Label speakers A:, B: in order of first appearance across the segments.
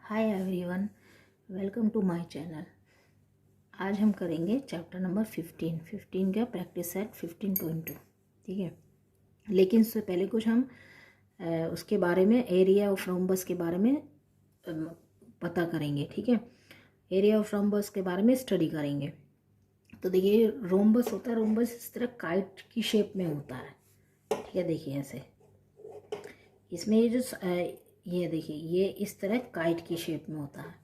A: Hi everyone, welcome to my channel. आज हम करेंगे चैप्टर नंबर 15 का प्रैक्टिस सेट 15.2। ठीक है, लेकिन इससे पहले कुछ हम उसके बारे में एरिया ऑफ रोम्बस के बारे में पता करेंगे। ठीक है, एरिया ऑफ रोम्बस के बारे में स्टडी करेंगे। तो देखिए, रोम्बस होता है, रोम्बस इस तरह काइट की शेप में होता है। ठीक है, देखिए ऐसे इसमें ये जो ये देखिए, ये इस तरह काइट की शेप में होता है।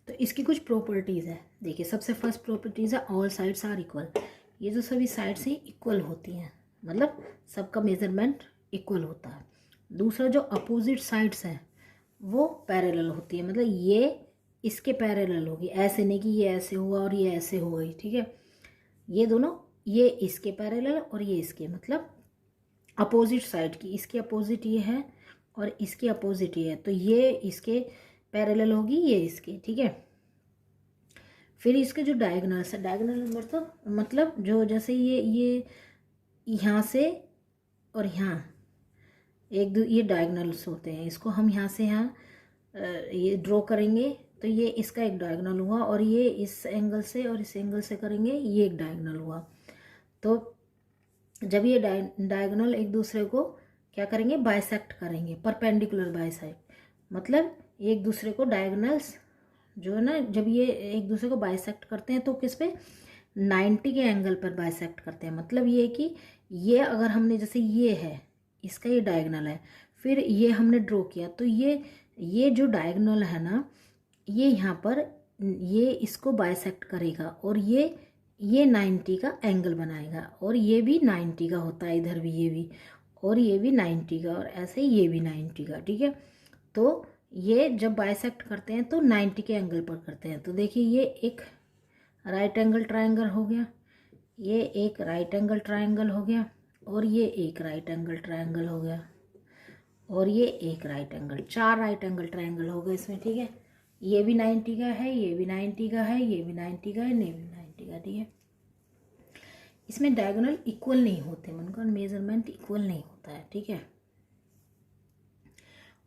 A: तो इसकी कुछ प्रॉपर्टीज़ है। देखिए, सबसे फर्स्ट प्रॉपर्टीज़ है ऑल साइड्स आर इक्वल। ये जो सभी साइड्स हैं इक्वल होती हैं, मतलब सबका मेजरमेंट इक्वल होता है। दूसरा, जो अपोजिट साइड्स हैं वो पैरेलल होती है, मतलब ये इसके पैरेलल होगी, ऐसे नहीं कि ये ऐसे हुआ और ये ऐसे हो गई। ठीक है, ये दोनों, ये इसके पैरेलल और ये इसके, मतलब अपोजिट साइड की, इसके अपोजिट ये है और इसके अपोजिट ये है, तो ये इसके पैरेलल होगी, ये इसके। ठीक है, फिर इसके जो डायगोनल्स है, डायगोनल मतलब जो जैसे ये यहाँ से और यहाँ ये डायगोनल्स होते हैं। इसको हम यहाँ से यहाँ ये ड्रॉ करेंगे तो ये इसका एक डायगोनल हुआ, और ये इस एंगल से और इस एंगल से करेंगे, ये एक डायगोनल हुआ। तो जब ये डायगोनल एक दूसरे को क्या करेंगे, बाइसेक्ट करेंगे, परपेंडिकुलर बाइसेक्ट, मतलब एक दूसरे को डायगोनल्स जो है ना, जब ये एक दूसरे को बाइसेक्ट करते हैं तो किस पे, 90 के एंगल पर बाइसेक्ट करते हैं। मतलब ये कि ये अगर हमने, जैसे ये है, इसका ये डायगोनल है, फिर ये हमने ड्रॉ किया, तो ये जो डायगोनल है ना, ये यहाँ पर ये इसको बाइसेक्ट करेगा, और ये 90 का एंगल बनाएगा, और ये भी 90 का होता है, इधर भी ये भी, और ये भी 90 का, और ऐसे ही ये भी 90 का। ठीक है, तो ये जब बाइसेक्ट करते हैं तो 90 के एंगल पर करते हैं। तो देखिए, ये एक राइट एंगल ट्रायंगल हो गया, ये एक राइट एंगल ट्रायंगल हो गया, और ये एक राइट एंगल ट्रायंगल हो गया, और ये एक right angle, 4 right angle triangle हो गए इसमें। ठीक है, ये भी 90 का है, ये भी 90 का है, ये भी 90 का है, ये भी 90 का। ठीक है, इसमें डायगोनल इक्वल नहीं होते, उनका मेजरमेंट इक्वल नहीं होता है। ठीक है,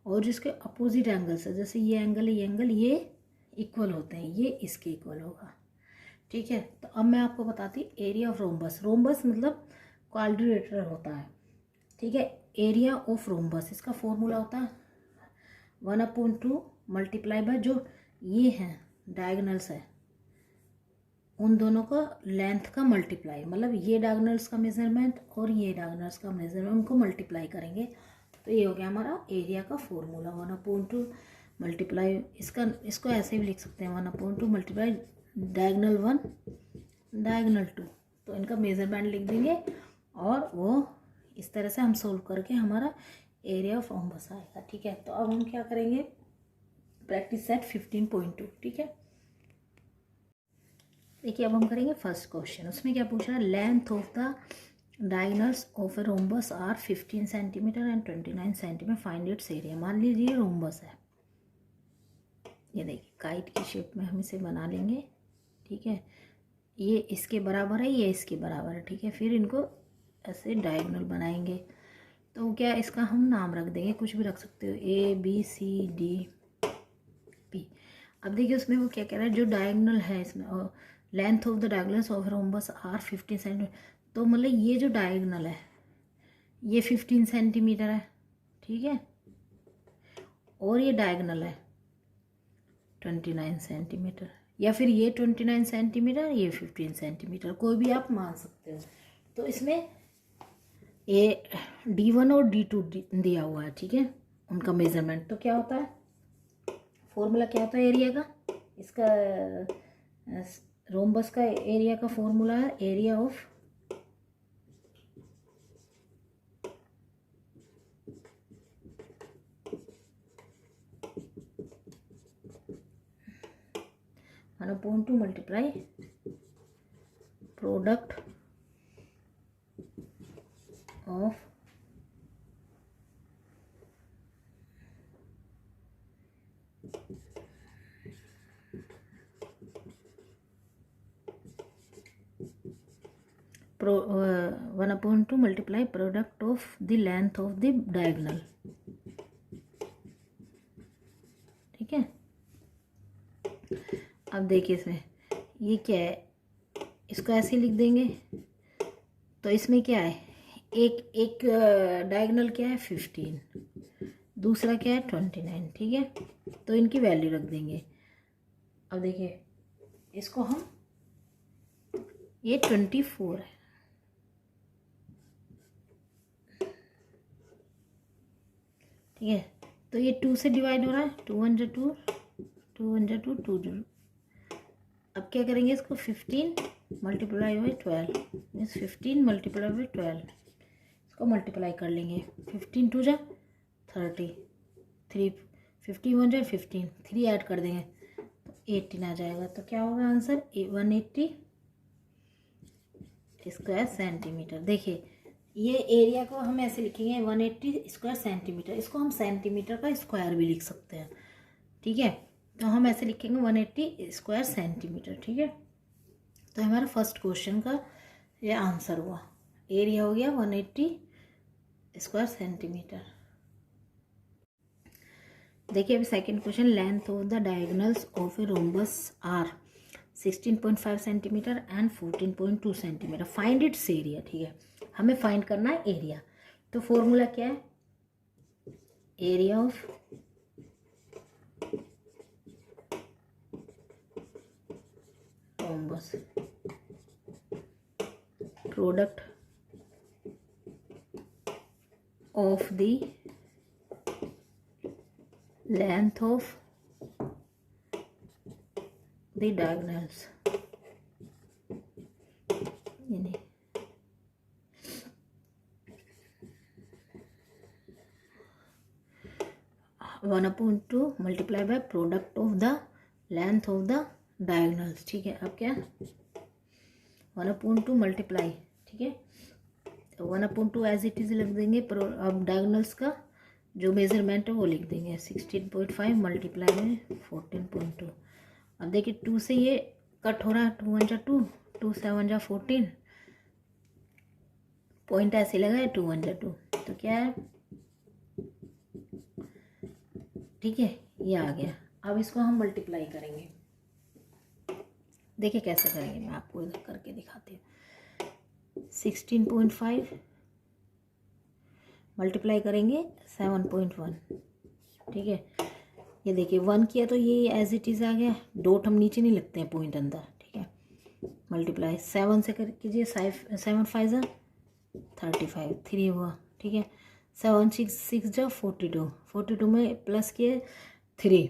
A: और जिसके अपोजिट एंगल्स है, जैसे ये एंगल है, ये एंगल, ये इक्वल होते हैं, ये इसके इक्वल होगा। ठीक है, तो अब मैं आपको बताती हूँ एरिया ऑफ रोम्बस। रोम्बस मतलब क्वाड्रिलेटरल होता है। ठीक है, एरिया ऑफ रोम्बस, इसका फॉर्मूला होता है 1/2 मल्टीप्लाई बाय जो ये हैं डायगोनल्स है, उन दोनों का लेंथ का मल्टीप्लाई, मतलब ये डायगोनल्स का मेजरमेंट और ये डायगोनल्स का मेजरमेंट, उनको मल्टीप्लाई करेंगे, तो ये हो गया हमारा एरिया का फॉर्मूला 1/2 मल्टीप्लाई, इसको ऐसे भी लिख सकते हैं 1/2 मल्टीप्लाई डायगोनल 1 डायगोनल 2, तो इनका मेजरमेंट लिख देंगे, और वो इस तरह से हम सोल्व करके हमारा एरिया ऑफ रोम्बस आएगा। ठीक है, तो अब हम क्या करेंगे, प्रैक्टिस सेट 15.2। ठीक है, देखिए अब हम करेंगे फर्स्ट क्वेश्चन। उसमें क्या पूछ रहा है, length of the diagonals of a rhombus are 15 centimetre and 29 centimetre, find its area. मान लीजिए रोम्बस है, ये देखिए काइट की शेप में हम इसे बना लेंगे। ठीक है, ये इसके बराबर है, ये इसके बराबर है। ठीक है, फिर इनको ऐसे डायगोनल बनाएंगे, तो क्या इसका हम नाम रख देंगे, कुछ भी रख सकते हो, ABCDP। अब देखिए उसमें वो क्या कह रहा है, जो डायगोनल है इसमें, और length of the diagonals of rhombus are 15 centimetre, तो मतलब ये जो डायगोनल है ये 15 सेंटीमीटर है। ठीक है, और ये डायगोनल है 29 सेंटीमीटर, या फिर ये 29 सेंटीमीटर, ये 15 सेंटीमीटर, कोई भी आप मान सकते हो। तो इसमें D1 और D2 दिया हुआ है। ठीक है, उनका मेजरमेंट, तो क्या होता है, फॉर्मूला क्या होता है एरिया का, इसका रोम्बस का एरिया का फॉर्मूला है area of (1/2 multiply product of pro 1/2 multiply product of the length of the diagonal. ठीक है, अब देखिए इसमें ये क्या है, इसको ऐसे ही लिख देंगे। तो इसमें क्या है, एक एक डायगोनल क्या है 15, दूसरा क्या है 29, ठीक है। तो इनकी वैल्यू रख देंगे। अब देखिए इसको हम, ये 24 है, ठीक है। तो ये 2 से डिवाइड हो रहा है, 2 1 2, 2 1 2, 2 2। अब क्या करेंगे इसको, 15 multiply by 12 means 15 multiply by 12, इसको मल्टीप्लाई कर लेंगे। 15 2 जा 30, 3 50 1 जा 15, 3 ऐड कर देंगे तो 18 आ जाएगा। तो क्या होगा आंसर, 180 स्क्वायर सेंटीमीटर। देखिए ये एरिया को हम ऐसे लिखेंगे 180 स्क्वायर सेंटीमीटर, इसको हम सेंटीमीटर का स्क्वायर भी लिख सकते हैं, ठीक है। तो हम ऐसे लिखेंगे 180 स्क्वायर सेंटीमीटर, ठीक है। तो हमारा फर्स्ट क्वेश्चन का ये आंसर हुआ, एरिया हो गया 180 स्क्वायर सेंटीमीटर। देखिए अभी second question, length of the diagonals of a rhombus are 16.5 centimetre and 14.2 centimetre, find its area, ठीक है। हमें फाइंड करना है एरिया। तो फॉर्मूला क्या है, area of rhombus product of the length of the diagonals, 1/2 multiply by product of the length of the diagonals, ठीक है। अब क्या 1/2 मल्टीप्लाई, ठीक है। तो 1/2 एज इट इज लिख देंगे। अब डायगोनल्स का जो मेजरमेंट है वो लिख देंगे, 16.5 मल्टीप्लाई में 14.2। अब देखिए 2 से ये कट हो रहा है, 2 1 जा 2, 2 7 जा 14, पॉइंट ऐसे लगा है 2 1 जा 2, तो क्या है, ठीक है, ये आ गया। अब इसको हम मल्टीप्लाई करेंगे, देखिए कैसे करेंगे, मैं आपको इधर करके दिखाती हूँ। 16.5 मल्टीप्लाई करेंगे 7.1, ठीक है। ये देखिए 1 किया तो ये एज इट इज़ आ गया, डॉट हम नीचे नहीं लगते हैं, पॉइंट अंदर, ठीक है। मल्टीप्लाई 7 से कर कीजिए, 7 5 जा 35, 3 हुआ, ठीक है। 7 6 6 जा 42, 42 में प्लस किए 3,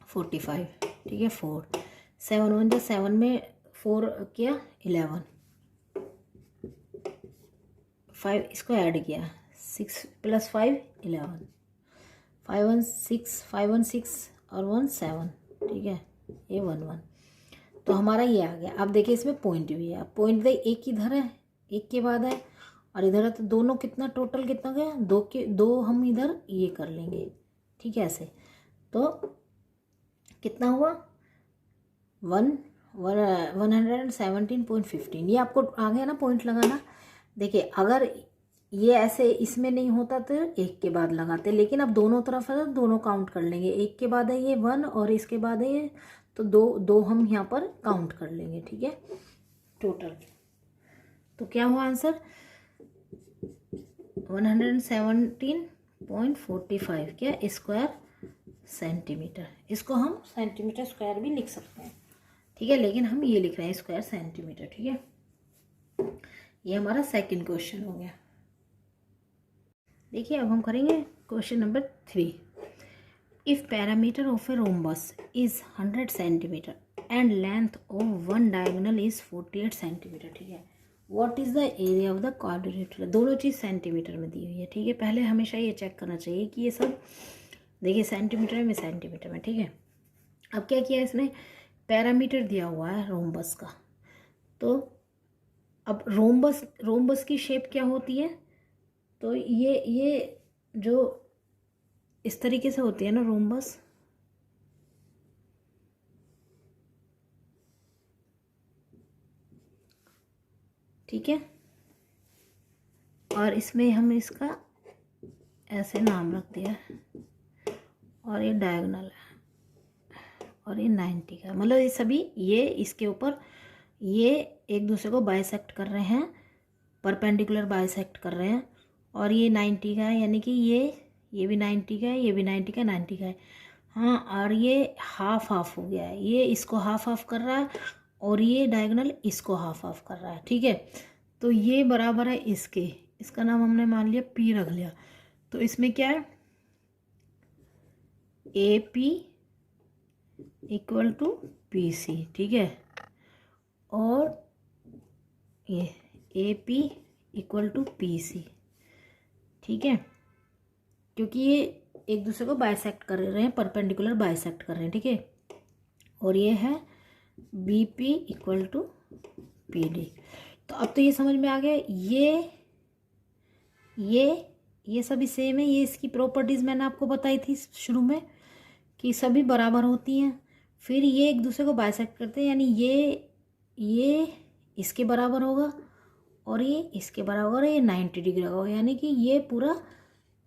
A: 45, ठीक है। 4 7 1 जा 7 में 4 किया 11, 5 इसको ऐड किया, 6 + 5 11, 5 1 6 5 1 6 और 1 7, ठीक है। ये 1 1, तो हमारा ये आ गया। अब देखिए इसमें पॉइंट भी है, पॉइंट दे एक इधर है, एक के बाद है और इधर है, तो दोनों कितना टोटल कितना गया, 2 के 2 हम इधर ये कर लेंगे, ठीक है। ऐसे तो कितना हुआ 117.15, ये आपको आ गया ना पॉइंट लगाना। देखिए अगर ये ऐसे इसमें नहीं होता तो एक के बाद लगाते, लेकिन अब दोनों तरफ है तो दोनों काउंट कर लेंगे, एक के बाद है ये 1 और इसके बाद है ये, तो दो हम यहाँ पर काउंट कर लेंगे, ठीक है, टोटल। तो क्या हुआ आंसर 117.45 क्या स्क्वायर सेंटीमीटर। इसको हम सेंटीमीटर स्क्वायर भी लिख सकते हैं, ठीक है, लेकिन हम ये लिख रहे हैं स्क्वायर सेंटीमीटर, ठीक है। ये हमारा सेकंड क्वेश्चन हो गया। देखिए अब हम करेंगे question number 3। If parameter of a rhombus is 100 centimetre and length of one diagonal is 48 centimetre, ठीक है। What is the area of the quadrilateral, दोनों चीज़ सेंटीमीटर में दी हुई है, ठीक है। पहले हमेशा ये चेक करना चाहिए कि ये सब देखिए सेंटीमीटर में, सेंटीमीटर में, ठीक है। अब क्या किया इसने, पैरामीटर दिया हुआ है रोम्बस का, तो अब रोम्बस की शेप क्या होती है, तो ये जो इस तरीके से होती है ना रोम्बस, ठीक है। और इसमें हम इसका ऐसे नाम रख दिया और ये डायगोनल है और ये 90 का, मतलब ये सभी ये इसके ऊपर ये एक दूसरे को बाइसेक्ट कर रहे हैं, परपेंडिकुलर बाइसेक्ट कर रहे हैं। और ये 90 का है, यानी कि ये भी 90 का है, ये भी 90 का, 90 का है। हाँ, और ये हाफ हाफ हो गया है, ये इसको हाफ हाफ कर रहा है और ये डायगोनल इसको हाफ हाफ कर रहा है। ठीक है, तो ये बराबर है इसके, इसका नाम हमने मान लिया पी रख लिया। तो इसमें क्या है, A P equal to P C. ठीक है, और ये A P equal to P C. ठीक है, क्योंकि ये एक दूसरे को बाइसेक्ट कर रहे हैं, परपेंडिकुलर बाइसेक्ट कर रहे हैं। ठीक है, और ये है B P equal to P D. तो अब तो ये समझ में आ गया, ये सभी सेम है। ये इसकी प्रॉपर्टीज़ मैंने आपको बताई थी शुरू में कि सभी बराबर होती हैं। फिर ये एक दूसरे को बाइसेक्ट करते हैं, यानी ये इसके बराबर होगा और ये इसके बराबर होगा, ये 90 डिग्री का होगा, यानी कि ये पूरा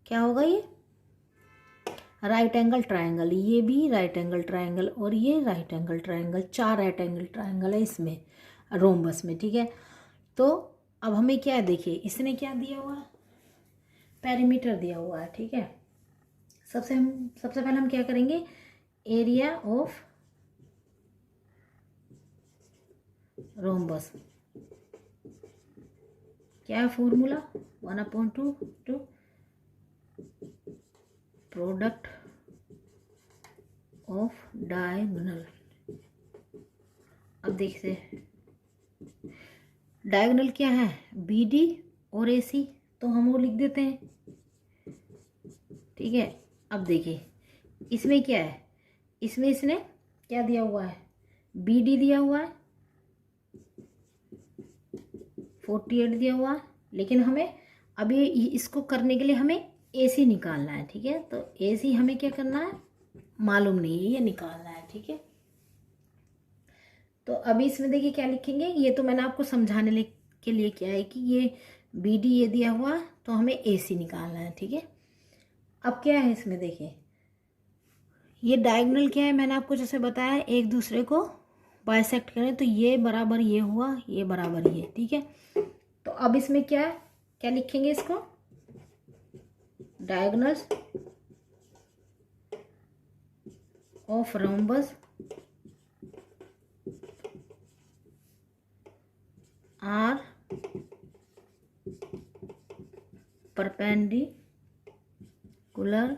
A: क्या होगा, ये राइट एंगल ट्रायंगल। ये भी राइट एंगल ट्रायंगल और ये right angle triangle, 4 right angle triangle है इसमें रोम्बस में। ठीक है, तो अब हमें क्या है, देखिए इसने क्या दिया हुआ है, पेरीमीटर दिया हुआ है। ठीक है, सबसे पहले हम क्या करेंगे, एरिया ऑफ रोम्बस, क्या है formula, 1/2 to product of diagonal. अब देखते हैं डायगोनल क्या है, बी डी और ए सी, तो हम वो लिख देते हैं। ठीक है, अब देखिए इसमें क्या है, इसमें इसने क्या दिया हुआ है, बी डी दिया हुआ है, 48 दिया हुआ है, लेकिन हमें अभी इसको करने के लिए हमें ए सी निकालना है। ठीक है, तो ए सी हमें क्या करना है, मालूम नहीं है, ये निकालना है। ठीक है, तो अभी इसमें देखिए क्या लिखेंगे, ये तो मैंने आपको समझाने के लिए क्या है कि ये बी डी ये दिया हुआ है, तो हमें ए सी निकालना है। ठीक है, अब क्या है इसमें देखिए, ये डायगोनल क्या है, मैंने आपको जैसे बताया एक दूसरे को बाइसेक्ट करें, तो ये बराबर ये हुआ, ये बराबर ये। ठीक है, तो अब इसमें क्या है, क्या लिखेंगे इसको, diagonals of rhombus are perpendicular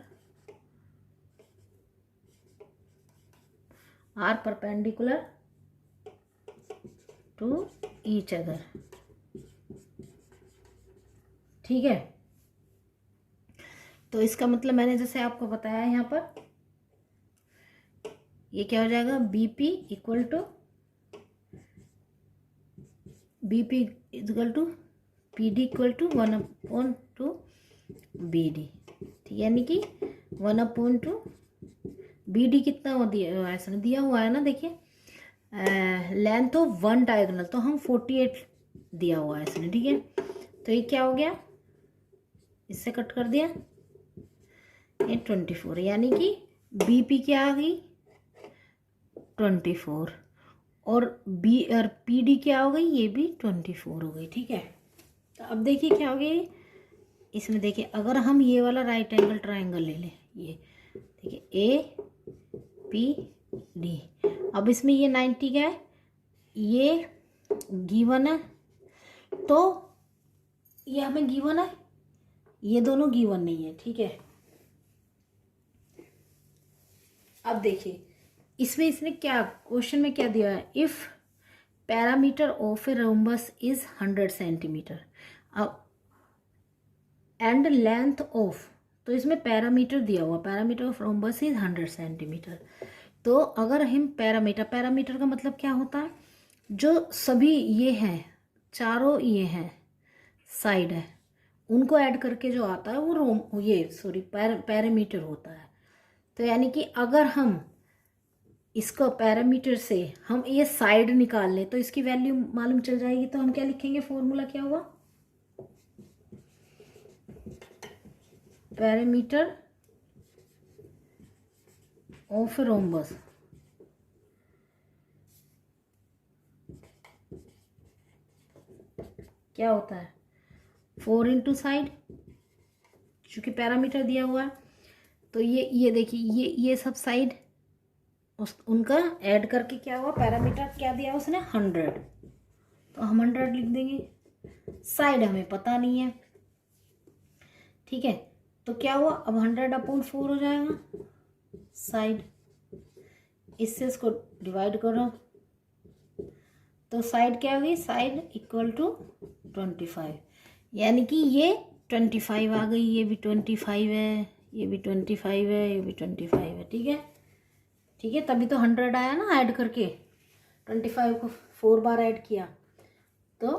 A: to each other. ठीक है, तो इसका मतलब मैंने जैसे आपको बताया यहाँ पर, ये क्या हो जाएगा, B P equal to P D equal to 1/2 B D. यानी कि 1/2 बी डी कितना हो दिया, ऐसा दिया हुआ है ना, देखिए लेंथ ऑफ वन डायगोनल, तो हम 48 दिया हुआ है इसने। ठीक है, तो ये क्या हो गया, इससे कट कर दिया, ये 24, यानी कि बी पी क्या आ गई, 24, और पी डी क्या हो गई, ये भी 24 हो गई। ठीक है, तो अब देखिए क्या हो गई इसमें, देखिए अगर हम ये वाला राइट एंगल ट्रायंगल ले लें, ये देखिए ए पी डी, अब इसमें ये 90 का है, ये गिवन है, तो ये हमें गिवन है, ये दोनों गिवन नहीं है। ठीक है, अब देखिए इसमें इसने क्या क्वेश्चन में क्या दिया है, if parameter of a rhombus is 100 centimetre अब एंड लेंथ ऑफ, तो इसमें पैरामीटर दिया हुआ, parameter of rhombus is 100 centimetre. तो अगर हम पैरामीटर का मतलब क्या होता है, जो सभी ये हैं, चारों ये हैं साइड है, उनको ऐड करके जो आता है वो पैरामीटर होता है। तो यानी कि अगर हम इसको पैरामीटर से हम ये साइड निकाल लें तो इसकी वैल्यू मालूम चल जाएगी। तो हम क्या लिखेंगे, फॉर्मूला क्या हुआ, पैरामीटर ऑफ रोम्बस क्या होता है 4 इंटू साइड, चूँकि पैरामीटर दिया हुआ है। तो ये देखिए ये सब साइड उनका ऐड करके क्या हुआ, पैरामीटर क्या दिया उसने 100, तो हम 100 लिख देंगे। साइड हमें पता नहीं है, ठीक है। तो क्या हुआ, अब 100/4 हो जाएगा साइड। इससे इसको डिवाइड करो तो साइड क्या होगी, साइड इक्वल टू 25, यानी कि ये 25 आ गई। ये भी 25 है, ये भी 25 है, ये भी 25 है, ठीक है। ठीक है, तभी तो 100 आया ना ऐड करके, 25 को 4 बार ऐड किया तो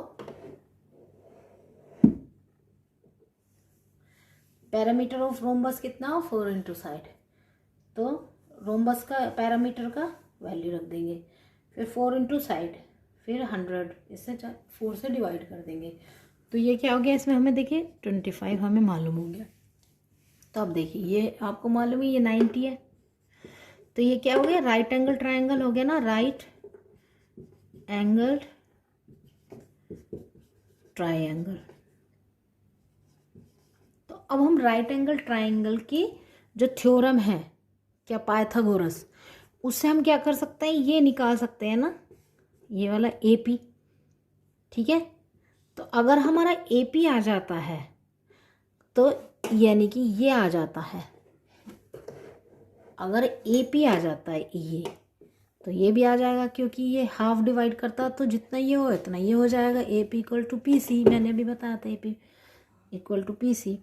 A: पैरामीटर ऑफ रोम्बस कितना हो 4 इंटू साइड। तो रोम्बस का पैरामीटर का वैल्यू रख देंगे, फिर 4 इंटू साइड, फिर 100, इससे 4 से डिवाइड कर देंगे। तो ये क्या हो गया, इसमें हमें देखिए 25 हमें मालूम हो गया। तो अब देखिए ये आपको मालूम है ये 90 है, तो ये क्या हो गया, राइट एंगल ट्रायंगल हो गया ना, राइट एंगल ट्रायंगल। तो अब हम राइट एंगल ट्रायंगल की जो थ्योरम है क्या, पाइथागोरस, उससे हम क्या कर सकते हैं, ये निकाल सकते हैं ना, ये वाला AP, ठीक है। तो अगर हमारा AP आ जाता है तो यानी कि ये आ जाता है, अगर AP आ जाता है ये, तो ये भी आ जाएगा, क्योंकि ये हाफ डिवाइड करता तो जितना ये हो इतना ये हो जाएगा। AP इक्वल टू PC, मैंने अभी बताया था AP इक्वल टू PC।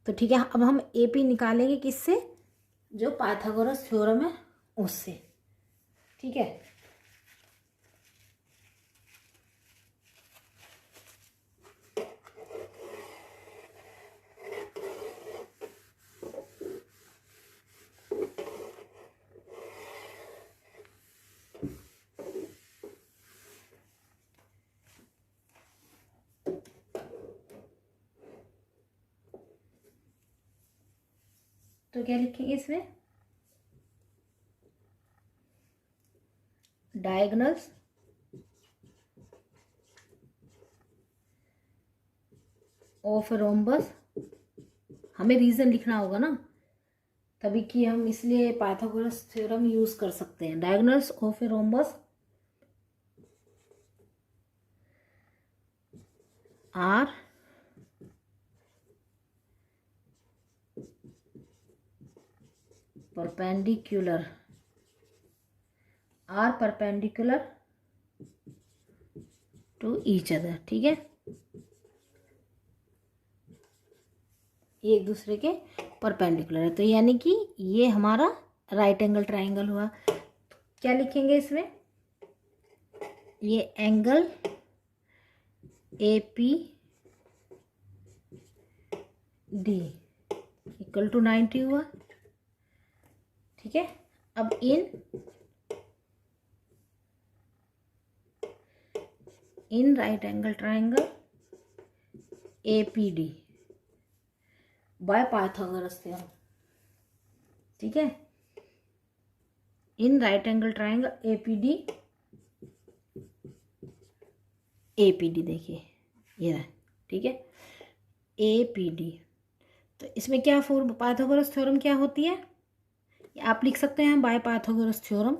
A: तो ठीक है, अब हम AP निकालेंगे किससे, जो पाइथागोरस थ्योरम है उससे, ठीक है। तो क्या लिखेंगे इसमें, डायगोनल्स ऑफ रोम्बस, हमें रीजन लिखना होगा ना, तभी कि हम इसलिए पाइथागोरस थ्योरम यूज कर सकते हैं। Diagonals of a rhombus are perpendicular to each other, ठीक है। ये एक दूसरे के परपेंडिकुलर है, तो यानी कि ये हमारा राइट एंगल ट्रायंगल हुआ। तो क्या लिखेंगे इसमें, ये एंगल APD इक्वल टू 90 हुआ, ठीक है। अब in right angle triangle APD by Pythagoras theorem, ठीक है। In right angle triangle APD देखिए ये रहा, ठीक है, APD। तो इसमें क्या पाइथागोरस थ्योरम क्या होती है, आप लिख सकते हैं बाय पाइथागोरस थ्योरम,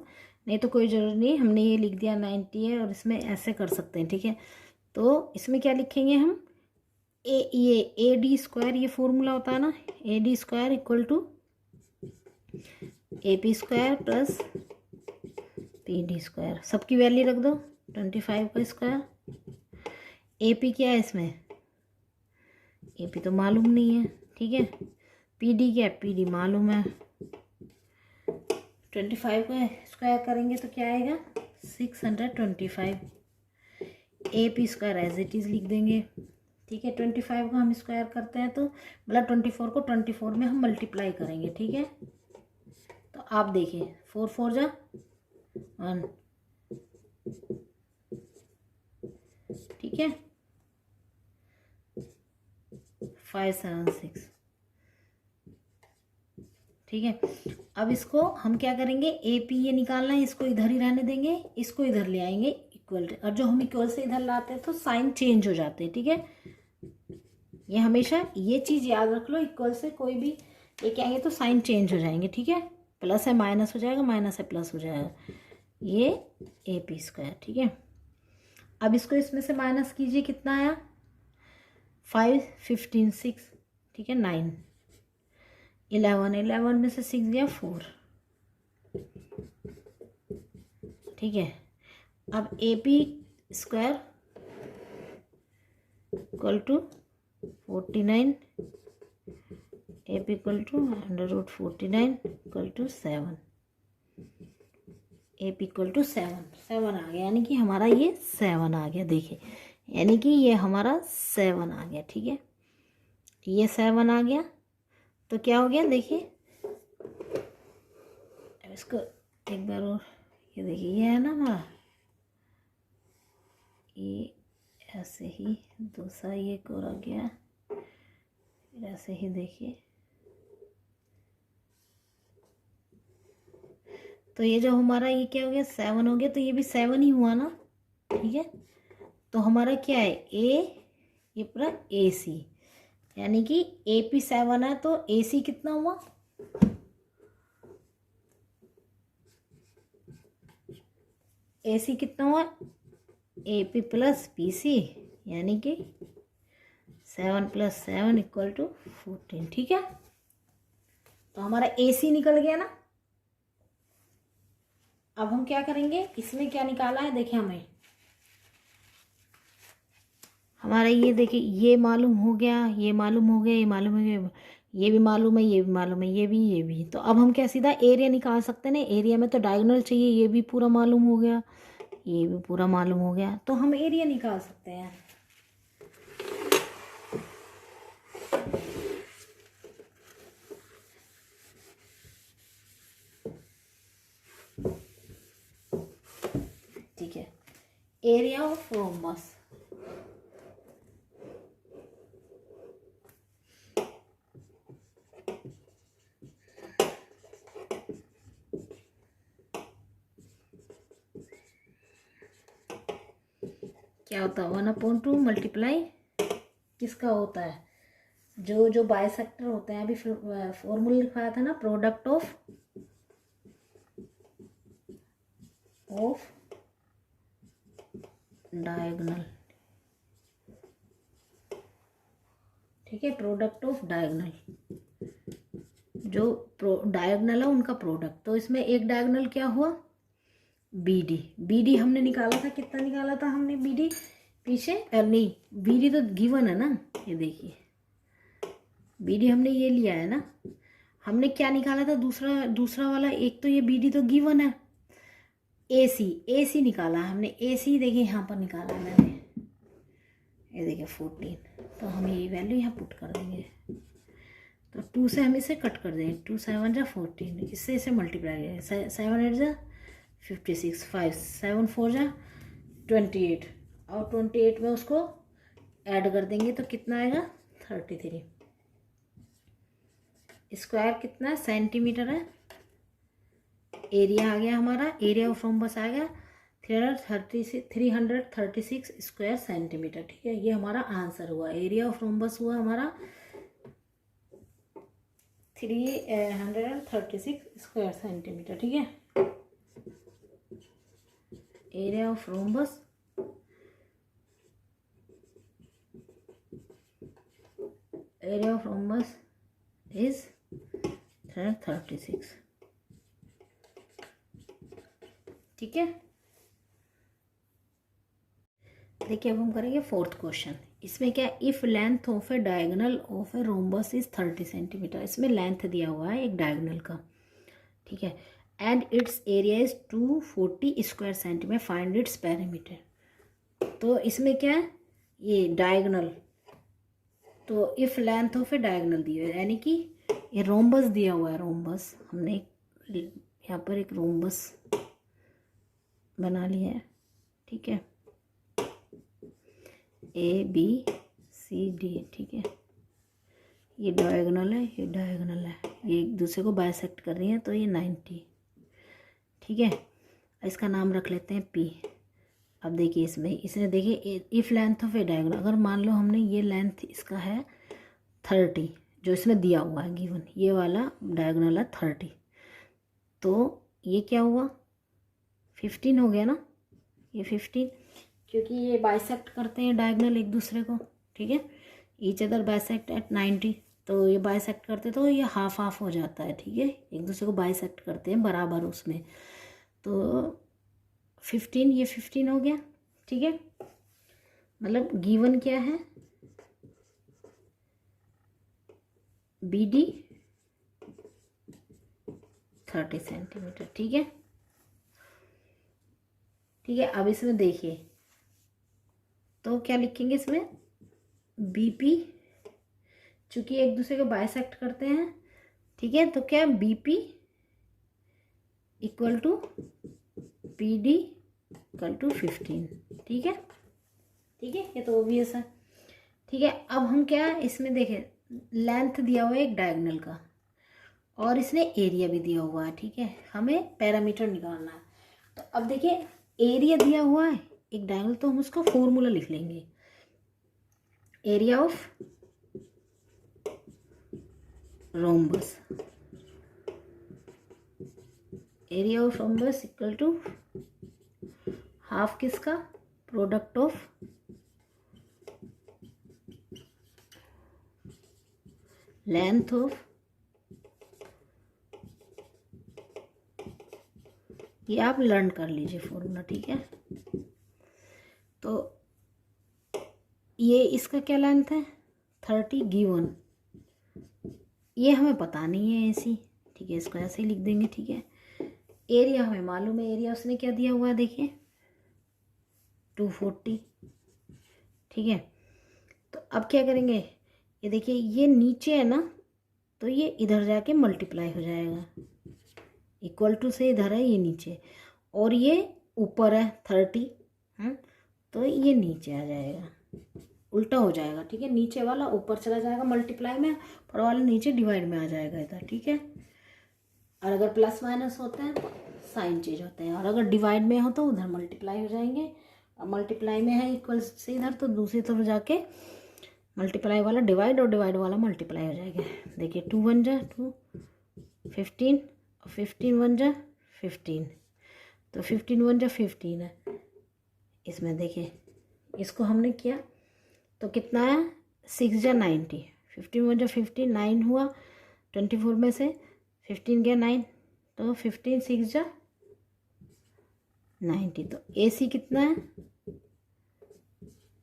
A: नहीं तो कोई ज़रूरी नहीं, हमने ये लिख दिया 90 है, और इसमें ऐसे कर सकते हैं, ठीक है। तो इसमें क्या लिखेंगे हम, ये AD² ये फॉर्मूला होता है ना, AD² equal to AP² plus PD², सबकी वैल्यू रख दो, 25 का स्क्वायर। AP क्या है इसमें, AP तो मालूम नहीं है, ठीक है। PD क्या है, PD मालूम है, 25 का स्क्वायर करेंगे तो क्या आएगा 625। AP² एज इट इज़ लिख देंगे, ठीक है। 25 का हम स्क्वायर करते हैं तो मतलब 24 को 24 में हम मल्टीप्लाई करेंगे, ठीक है। तो आप देखिए 4 4 जा 1, ठीक है, 5 7 6, ठीक है। अब इसको हम क्या करेंगे, AP ये निकालना है, इसको इधर ही रहने देंगे, इसको इधर ले आएंगे इक्वल, और जो हम इक्वल से इधर लाते हैं तो साइन चेंज हो जाते हैं, ठीक है। ये हमेशा ये चीज़ याद रख लो, इक्वल से कोई भी लेके आएंगे तो साइन चेंज हो जाएंगे, ठीक है। प्लस है माइनस हो जाएगा, माइनस है प्लस हो जाएगा, ये AP², ठीक है। अब इसको इसमें से माइनस कीजिए, कितना आया 5, 15, 6, ठीक है, 9, 11, 11 में से 6 गया 4, ठीक है। अब AP² equal to 49, AP equal to √49 equal to 7, AP equal to 7 आ गया, यानी कि हमारा ये 7 आ गया, देखिए, यानी कि ये हमारा 7 आ गया, ठीक है। ये 7 आ गया, तो क्या हो गया देखिए, अब इसको एक बार और, ये देखिए, ये है ना हमारा, ये ऐसे ही दूसरा ये कोरा गया, फिर ऐसे ही देखिए, तो ये जो हमारा ये क्या हो गया 7 हो गया, तो ये भी 7 ही हुआ ना, ठीक है। तो हमारा क्या है ये पूरा AC, यानी कि AP7 है, तो AC कितना हुआ, AC कितना हुआ AP + PC, यानी कि 7 + 7 इक्वल टू 14, ठीक है। तो हमारा AC निकल गया ना। अब हम क्या करेंगे, इसमें क्या निकाला है देखिए, हमारा ये देखिए, ये मालूम हो गया, ये मालूम हो गया, ये मालूम हो गया, ये भी मालूम है, ये भी मालूम है, ये भी। तो अब हम क्या सीधा एरिया निकाल सकते हैं ना, एरिया में तो डायगोनल चाहिए, ये भी पूरा मालूम हो गया, ये भी पूरा मालूम हो गया, तो हम एरिया निकाल सकते हैं। ठीक है, एरिया ऑफ रोम्बस, क्या होता है 1/2 मल्टीप्लाई किसका होता है, जो बाइसेक्टर होते हैं, अभी फॉर्मूला लिखवाया था ना, प्रोडक्ट ऑफ डायगोनल, ठीक है, प्रोडक्ट ऑफ डायगोनल, जो डायगोनल है उनका प्रोडक्ट, तो इसमें एक डायगोनल क्या हुआ BD हमने निकाला था, कितना निकाला था हमने BD पीछे, नहीं BD तो गिवन है ना, ये देखिए BD हमने ये लिया है ना, हमने क्या निकाला था दूसरा वाला, एक तो ये BD तो गिवन है, AC निकाला हमने, AC देखिए यहाँ पर निकाला है मैंने, ये देखिए 14, तो हम ये वैल्यू यहाँ पुट कर देंगे, तो 2 से हम इसे कट कर देंगे, 2 7 जा 14, इससे इसे मल्टीप्लाई करेंगे, 7 8 जा 56, 5 7 4 जा 28, और 28 में उसको ऐड कर देंगे तो कितना आएगा 33, स्क्वायर कितना है सेंटीमीटर है, एरिया आ गया हमारा, एरिया ऑफ रोम्बस आ गया 336 स्क्वायर सेंटीमीटर, ठीक है। ये हमारा आंसर हुआ, एरिया ऑफ रोम्बस हुआ हमारा 336 स्क्वायर सेंटीमीटर, ठीक है। एरिया ऑफ रोम्बस इज 36, ठीक है। देखिए अब हम करेंगे 4th क्वेश्चन, इसमें क्या, if length of a diagonal of a rhombus is 30 centimetre, इसमें लेंथ दिया हुआ है एक डायगोनल का, ठीक है, and its area is 240 square centimetre, find its perimeter. तो इसमें क्या है, ये डायगोनल, तो if length of a diagonal दी है, यानी कि ये रोम्बस दिया हुआ है, रोम्बस हमने यहाँ पर एक रोम्बस बना लिया है, ठीक है, ABCD, ठीक है, ये डायगोनल है, ये डायगोनल है, ये एक दूसरे को बाइसेक्ट कर रही है, तो ये 90, ठीक है। इसका नाम रख लेते हैं P, अब देखिए इसमें इसने देखिए if length of a diagonal, अगर मान लो हमने ये लेंथ इसका है 30 जो इसमें दिया हुआ है गिवन, ये वाला डायगोनल है 30, तो ये क्या हुआ 15 हो गया ना, ये 15, क्योंकि ये बाइसेक्ट करते हैं डायगोनल एक दूसरे को, ठीक है, ईच अदर बाइसेक्ट एट 90, तो ये बाइसेक्ट करते तो ये हाफ हाफ हो जाता है, ठीक है, एक दूसरे को बाइसेक्ट करते हैं बराबर उसमें, तो 15 ये 15 हो गया, ठीक है, मतलब गिवन क्या है बी डी 30 सेंटीमीटर, ठीक है, ठीक है। अब इसमें देखिए तो क्या लिखेंगे इसमें बीपी, चूंकि एक दूसरे को बाइसेक्ट करते हैं, ठीक है, तो क्या BP equal to P D equal to 15, ठीक है, ठीक है, ये तो ऑब्वियस है, ठीक है। अब हम क्या इसमें देखें लेंथ दिया हुआ है एक डायगोनल का और इसने एरिया भी दिया हुआ है, ठीक है, हमें पैरामीटर निकालना है, तो अब देखिए एरिया दिया हुआ है एक डायगोनल, तो हम उसका फॉर्मूला लिख लेंगे, area of rhombus, area of rhombus equal to half किसका प्रोडक्ट ऑफ लेंथ ऑफ, ये आप लर्न कर लीजिए फॉर्मूला, ठीक है, तो ये इसका क्या लेंथ है 30 गिवन, ये हमें पता नहीं है ऐसी, ठीक है, इसको ऐसे ही लिख देंगे, ठीक है, एरिया हमें मालूम है, एरिया उसने क्या दिया हुआ है देखिए 240, ठीक है, तो अब क्या करेंगे, ये देखिए ये नीचे है ना, तो ये इधर जाके मल्टीप्लाई हो जाएगा, इक्वल टू से इधर है ये नीचे, और ये ऊपर है 30, तो ये नीचे आ जाएगा, उल्टा हो जाएगा, ठीक है, नीचे वाला ऊपर चला जाएगा मल्टीप्लाई में, ऊपर वाला नीचे डिवाइड में आ जाएगा इधर, ठीक है, और अगर प्लस माइनस होते हैं तो साइन चेंज होते हैं, और अगर डिवाइड में हो तो उधर मल्टीप्लाई हो जाएंगे, और मल्टीप्लाई में है इक्वल से इधर, तो दूसरी तरफ जाके मल्टीप्लाई वाला डिवाइड और डिवाइड वाला मल्टीप्लाई हो जाएगा, देखिए 2 1 जा 2 15 और 15 1 जा 15, तो 15 1 जा 15 है, इसमें देखिए इसको हमने किया तो कितना है 6 जा 90, 15 1 जा 15 9 हुआ, 24 में से 15 गया 9, तो 15 6 जा 90, तो ए सी कितना है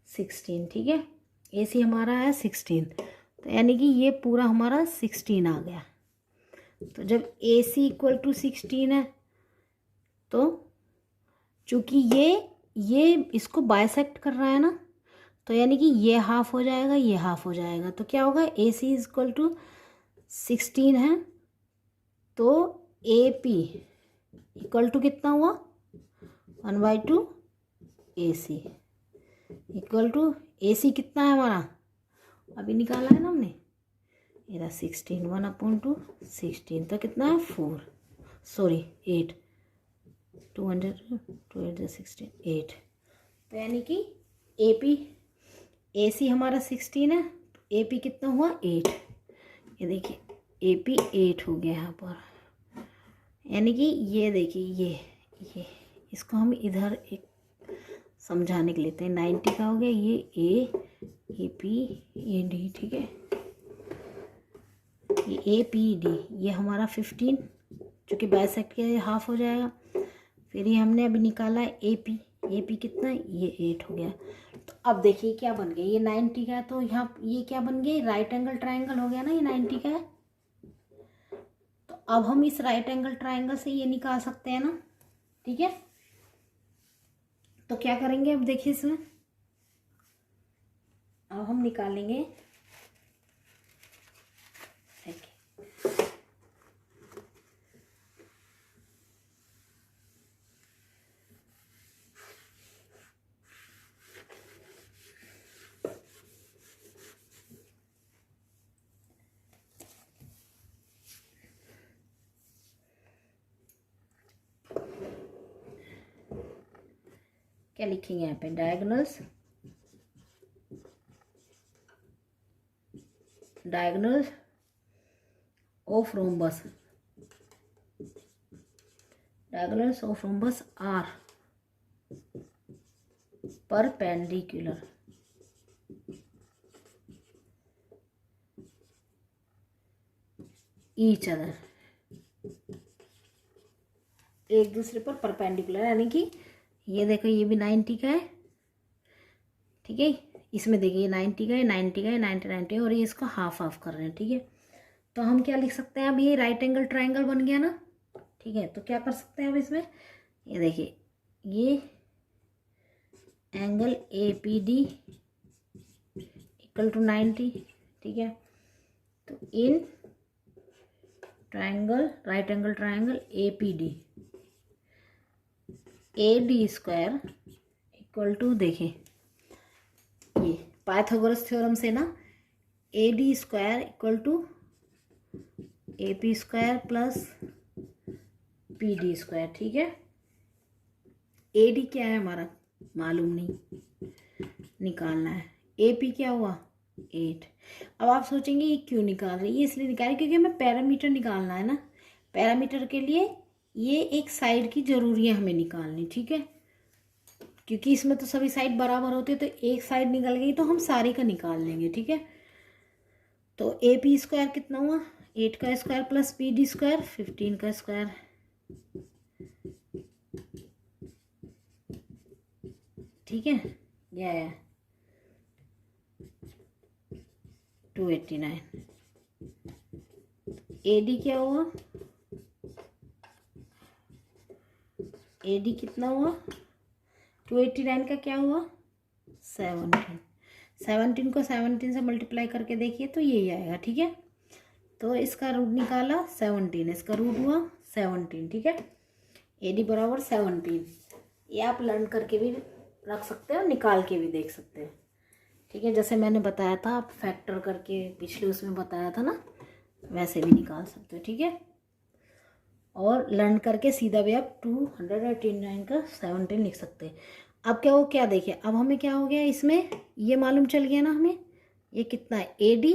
A: 16, ठीक है, ए सी हमारा है 16, तो यानी कि ये पूरा हमारा 16 आ गया, तो जब ए सी इक्वल टू 16 है, तो चूँकि ये इसको बाइसेक्ट कर रहा है ना, तो यानी कि ये हाफ हो जाएगा, ये हाफ हो जाएगा, तो क्या होगा ए सी इज इक्वल टू 16 है, तो ए पी इक्वल टू कितना हुआ 1/2 ए सी इक्वल टू, ए सी कितना है हमारा अभी निकाला है ना हमने, ये 16 1/2 16, तो कितना है 4 सॉरी 8 200 2 8 16 8, तो यानी कि ए पी ए सी हमारा 16 है, तो ए पी कितना हुआ 8, ये देखिए ए पी 8 हो गया यहाँ पर, यानी कि ये देखिए ये इसको हम इधर एक समझाने के लेते हैं, 90 का हो गया ये ए पी ए डी, ठीक है, ये ए पी डी ये हमारा 15, जो कि बाइसेक्ट के हाफ हो जाएगा, फिर ये हमने अभी निकाला है ए पी कितना है ये 8 हो गया, तो अब देखिए क्या बन गया, ये 90 का है, तो यहाँ ये क्या बन गया राइट एंगल ट्राइंगल हो गया ना, ये 90 का है, तो अब हम इस राइट एंगल ट्राइंगल से ये निकाल सकते हैं ना, ठीक है, तो क्या करेंगे अब देखिए इसमें, अब हम निकालेंगे क्या लिखेंगे यहाँ पे, diagonals of rhombus, diagonals of rhombus are perpendicular each other, एक दूसरे पर परपेंडिकुलर, यानी कि ये देखो ये भी 90 का है, ठीक है, इसमें देखिए ये 90 का है, 90 का है, 90 90 और ये इसको हाफ हाफ कर रहे हैं, ठीक है। तो हम क्या लिख सकते हैं, अब ये राइट एंगल ट्राइंगल बन गया ना, ठीक है। तो क्या कर सकते हैं अब इसमें, ये देखिए ये एंगल APD इक्वल टू 90, ठीक है। तो in triangle, right angle triangle APD, AD square equal to, देखिए ये पाइथागोरस थ्योरम से ना, AD square equal to AP square plus PD square, ठीक है। AD क्या है हमारा मालूम नहीं, निकालना है। AP क्या हुआ 8। अब आप सोचेंगे ये क्यों निकाल रही है, इसलिए निकाल क्योंकि हमें पैरामीटर निकालना है ना, पैरामीटर के लिए ये एक साइड की जरूरी है हमें निकालनी, ठीक है। क्योंकि इसमें तो सभी साइड बराबर होते हैं, तो एक साइड निकल गई तो हम सारी का निकाल लेंगे, ठीक है। तो AP स्क्वायर कितना हुआ, 8 का स्क्वायर प्लस PD स्क्वायर 15 का स्क्वायर, ठीक है, ये आया 289। AD क्या हुआ, AD कितना हुआ, 289 का क्या हुआ 17, 17 को 17 से मल्टीप्लाई करके देखिए तो यही आएगा, ठीक है। तो इसका रूट निकाला 17, इसका रूट हुआ 17, ठीक है। AD बराबर 17, ये आप लर्न करके भी रख सकते हो, निकाल के भी देख सकते हो, ठीक है। जैसे मैंने बताया था, आप फैक्टर करके पिछले उसमें बताया था ना, वैसे भी निकाल सकते हो, ठीक है। और लर्न करके सीधा भी आप 289 का 17 लिख सकते हैं। अब क्या हो, क्या देखिए, अब हमें क्या हो गया इसमें, ये मालूम चल गया ना हमें, ये कितना है AD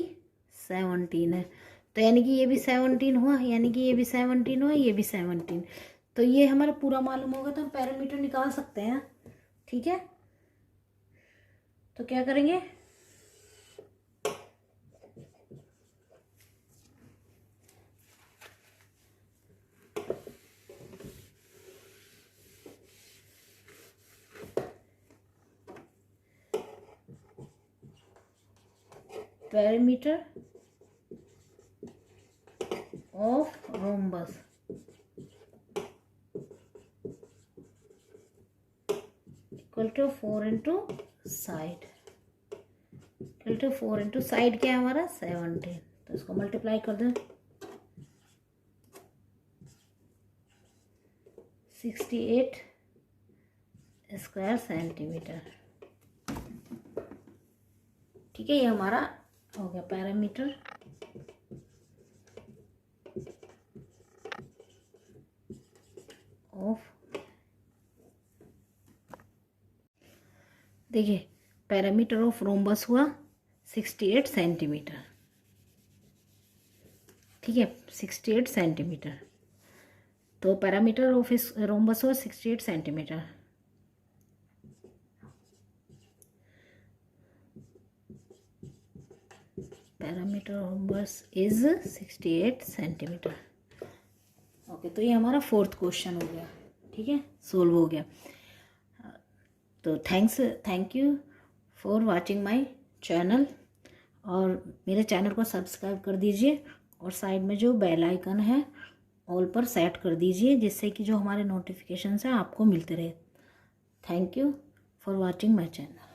A: 17 है, तो यानी कि ये भी 17 हुआ, यानी कि ये भी 17 हुआ, ये भी 17, तो ये हमारा पूरा मालूम होगा, तो हम पैरामीटर निकाल सकते हैं, ठीक है। तो क्या करेंगे, parameter of rhombus equal to 4 into side, equal to 4 into side क्या है हमारा 17, तो इसको मल्टीप्लाई कर दें 68 स्क्वायर सेंटीमीटर, ठीक है। ये हमारा हो गया पैरामीटर ऑफ, देखिए पैरामीटर ऑफ रोम्बस हुआ 68 सेंटीमीटर, ठीक है, 68 सेंटीमीटर। तो पैरामीटर ऑफ इस रोम्बस हुआ 68 centimetre, parameter of rhombus is 68 centimetre. Okay, तो ये हमारा 4th क्वेश्चन हो गया, ठीक है, सोल्व हो गया। तो thank you for watching my channel, और मेरे चैनल को सब्सक्राइब कर दीजिए, और साइड में जो बेल आइकन है ऑल पर सेट कर दीजिए, जिससे कि जो हमारे नोटिफिकेशन हैं आपको मिलते रहे। Thank you for watching my channel.